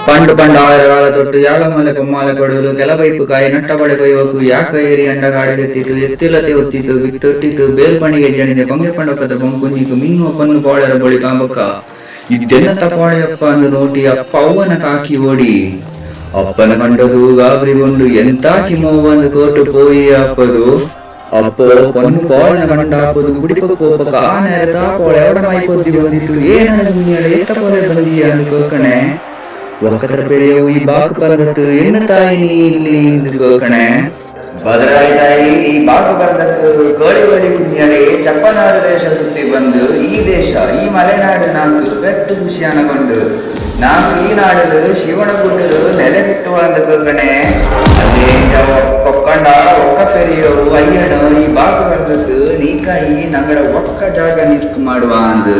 పండు పండు ఆరగాల తొట్టు యాగమల కొమ్మాల కొడులు కెలవైపు కాయ నట్టబడి కొయ్యకు యాక ఏరి అండగాడెత్తిತು ಎತ್ತಿಲತೆ ಒತ್ತಿತು ಬಿತ್ತೊಟ್ಟಿತು ಬೇಲ್ಪಣಿಗೆ ಜಣಿದೆ ಕೊಂಗೆ ಪಂಡಪದ ಪಂಕುಂಜಿಕು ಮಿನ್ನು ಪನ್ನು ಪಾಳರ ಬಳಿ ಕಾಂಬಕ್ಕ ಇದೆನ್ನ ತಪಾಳೆಯಪ್ಪ ಅಂದು ನೋಟಿ ಅಪ್ಪ ಅವ್ವನ ಕಾಕಿ ಓಡಿ ಅಪ್ಪನ ಕಂಡದು ಗಾಬರಿಗೊಂಡು ಎಂತ ಚಿಮ್ಮವ್ವಂದು ಕೋಟು ಪೋಯಿ ಅಪ್ಪದು ಅಪ್ಪ ಪೊನ್ನು ಪಾಳನ ಕಂಡಾಪದು ಗುಡಿಪ ಕೋಪಕ ಆ ನೆರೆತ ಪಾಳೆ ಅವಡ ಮೈಕೊದ್ದಿ ಬಂದಿತ್ತು ಏನದ ಮುನಿಯಳೆ ಎತ್ತಪಲೆ ಬಂದಿಯ ಅಂದುಕೋಕಣೆ ಒಕ್ಕತರ ಬೆಳೆಯವು ಈ ಬಾಕು ಬಂದತ್ತು ಏನು ತಾಯಿ ನೀ ಇಲ್ಲಿ ಇಂದುಕೋಕಣೆ ಬದಲಾಯಿ ತಾಯಿ ಈ ಬಾಕು ಬಂದತ್ತು ಗೋಳಿ ಬಳಿ ಮುನಿಯಳೆ ಚಪ್ಪನಾದ ದೇಶ ಸುತ್ತಿ ಬಂದು ಈ ದೇಶ ಈ ಮಲೆನಾಡು ನಾಲ್ಕು ಬೆತ್ತು ಖುಷಿಯಾನಗೊಂಡು ನಾನು ಈ ನಾಡಲು ಶಿವನ ಗುಡ್ಡಲು ನೆಲೆ ಬಿಟ್ಟು ಅಂದುಕೋಕಣೆ ಅಲ್ಲಿ ಕೊಕ್ಕಂಡ ಒಕ್ಕ ಪೆರಿಯವು ಅಯ್ಯಣ ಈ ಬಾಕು ಬಂದದ್ದು ನೀಕಾಯಿ ನಂಗಡ ಒಕ್ಕ ಜಾಗ ನಿತ್ಕು ಮಾಡುವ ಅಂದು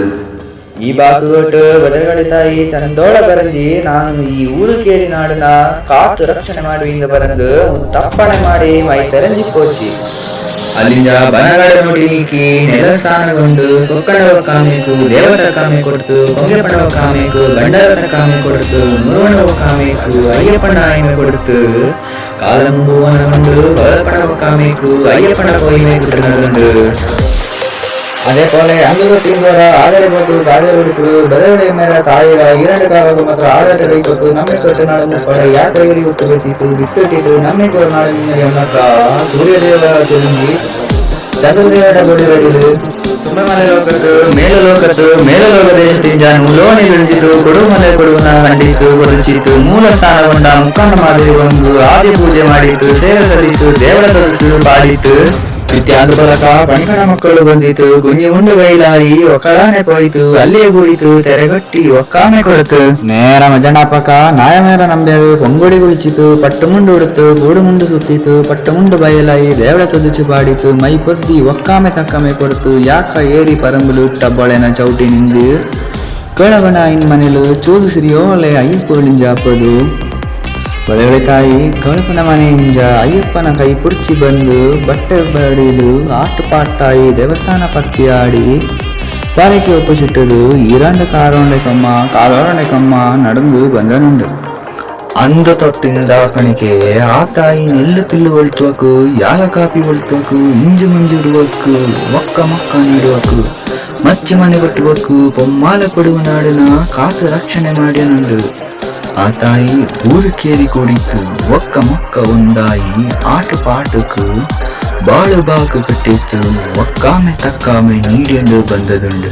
ಈ ಬಾಕುಗೊಟ್ಟು ಬದಲಗಡೆ ತಾಯಿ ಚಂದೋಳ ಬರಂದಿ ನಾನು ಈ ಊರು ಕೇರಿ ನಾಡನ ಕಾತು ರಕ್ಷಣೆ ಮಾಡುವಿಂದ ಬರಂದು ತಪ್ಪಣೆ ಮಾಡಿ ಮೈ ತೆರಂಜಿ ಪೋಚಿ ಅಲ್ಲಿಂದ ಬನಗಳ ನೋಡಿ ನೀಕಿ ನೆಲ ಸ್ಥಾನಗೊಂಡು ಕೊಕ್ಕಡವ ಕಾಮೇಕು ದೇವರ ಕಾಮೆ ಕೊಡ್ತು ಕೊಂಗೆಪಣವ ಕಾಮೇಕು ಗಂಡರನ ಕಾಮೆ ಕೊಡ್ತು ಮುರುವಣವ ಕಾಮೇಕು ಅಯ್ಯಪ್ಪನ ಆಯ್ಮೆ ಕೊಡ್ತು ಕಾಲಂಬುವನಗೊಂಡು ಬರಪಣವ ಕಾಮೇಕು ಅಯ್ಯಪ್ಪನ ಕೊಯ್ಮೆ ಕುಟನಗೊಂಡು அதே போல அங்கு தீங்கோர ஆதரவு போட்டு காதல் உடுப்பு ಬದಲುடைய ಮೇಲ ತಾಯಿಯ இரண்டு ಕಾಲಕ್ಕೂ ಮಾತ್ರ ಆಡಾಟ ಕೈಕೊಟ್ಟು ನಮ್ಮೆ ಕೊಟ್ಟು ನಾಳು ಮುಪ್ಪಡ ಯಾಕೈರಿ ಉಟ್ಟು ಬೆಸಿತು ಬಿತ್ತುಟ್ಟಿಟ್ಟು ನಮ್ಮೆ ಕೊರ ನಾಳು ನಿನ್ನಕ್ಕ ಸೂರ್ಯದೇವರ ತಿರುಗಿ ಚಂದ್ರದೇವರ ಗುಡಿಗಳಿರು ತುಮ್ಮಮಲೆ ಲೋಕತ್ತು ಮೇಲಲೋಕ ದೇಶದಿಂದ ಲೋಣಿ ಇಳಿಜಿತು ಕೊಡುಮಲೆ ಕೊಡುವನ ಕಂಡಿತು ಕೊರಚಿತು ಮೂಲ ಸ್ಥಾನಗೊಂಡ ಮುಖಂಡ ಮಾಡಿ ಒಂದು ಆದಿ ಪೂಜೆ ಮಾಡಿತ್ತು ಸೇವೆ ಸಲ್ಲಿತು ದೇವರ ತೋರಿಸು ಪಾಡಿತ್ತು ಇತ್ಯಾದಿ ಬಲಕ ಪಣಿಕಣ ಮಕ್ಕಳು ಬಂದಿತು ಗುಂಜಿ ಉಂಡು ಬೈಲಾರಿ ಒಕ್ಕಳಾನೆ ಪೋಯಿತು ಅಲ್ಲಿಯೇ ಗೂಡಿತು ತೆರೆಗಟ್ಟಿ ಒಕ್ಕಾಮೆ ಕೊಡತು ನೇರ ಮಜಣಾಪಕ ನಾಯ ಮೇರ ನಂಬೆದು ಪೊಂಗುಡಿ ಗುಳಿಚಿತು ಪಟ್ಟು ಮುಂಡು ಉಡುತ್ತು ಗೂಡು ಮುಂಡು ಸುತ್ತಿತು ಪಟ್ಟು ಮುಂಡು ಬಯಲಾಯಿ ದೇವಳ ತುದುಚು ಪಾಡಿತು ಮೈ ಪೊದ್ದಿ ಒಕ್ಕಾಮೆ ತಕ್ಕಮೆ ಕೊಡ್ತು ಯಾಕ ಏರಿ ಪರಂಬುಲು ಟಬ್ಬಳೆನ ಚೌಟಿ ನಿಂದು ಕೇಳವಣ ಇನ್ ಮನೆಲು ಚೂದು ಸಿರಿಯೋಲೆ ಅಯ್ಯಪ್ಪ ನಿಂಜಾಪದು ಬದಲುಡೆ ತಾಯಿ ಕಳಪನ ಮನೆಯಿಂದ ಅಯ್ಯಪ್ಪನ ಕೈ ಪುಡ್ಚಿ ಬಂದು ಬಟ್ಟೆ ಬಡಿದು ಆಟು ಪಾಟಾಯಿ ದೇವಸ್ಥಾನ ಪತ್ತಿ ಆಡಿ ಪಾರಕ್ಕೆ ಒಪ್ಪಸಿಟ್ಟದು ಈರಾಂಡ ಕಾಲೋರಣೆ ಕಮ್ಮ ನಡೆದು ಬಂದನುಂಡು ಅಂದು ತೊಟ್ಟಿಂದ ಕಣಿಕೆ ಆ ತಾಯಿ ನೆಲ್ಲು ಪಿಲ್ಲು ಒಳ್ತುವಕು ಯಾಲ ಕಾಪಿ ಒಳ್ತುವಕು ಮುಂಜು ಮುಂಜು ಇಡುವಕು ಒಕ್ಕ ಮಕ್ಕ ನೀಡುವಕು ಮಚ್ಚಿ ಮನೆ ಕೊಟ್ಟುವಕು ಪೊಮ್ಮಾಲ ಕೊಡುವ ನಾಡಿನ ಕಾತು ರಕ್ಷಣೆ ಮಾಡಿಯನುಂಡು ಆ ತಾಯಿ ಊರು ಕೇರಿ ಕೊಡಿತು ಒಕ್ಕ ಮಕ್ಕ ಒಂದಾಯಿ ಆಟು ಪಾಟಕು ಬಾಳು ಬಾಕು ಕಟ್ಟಿತ್ತು ಒಕ್ಕಾಮೆ ತಕ್ಕಾಮೆ ನೀಡಿಯಂಡು ಬಂದದುಂಡು.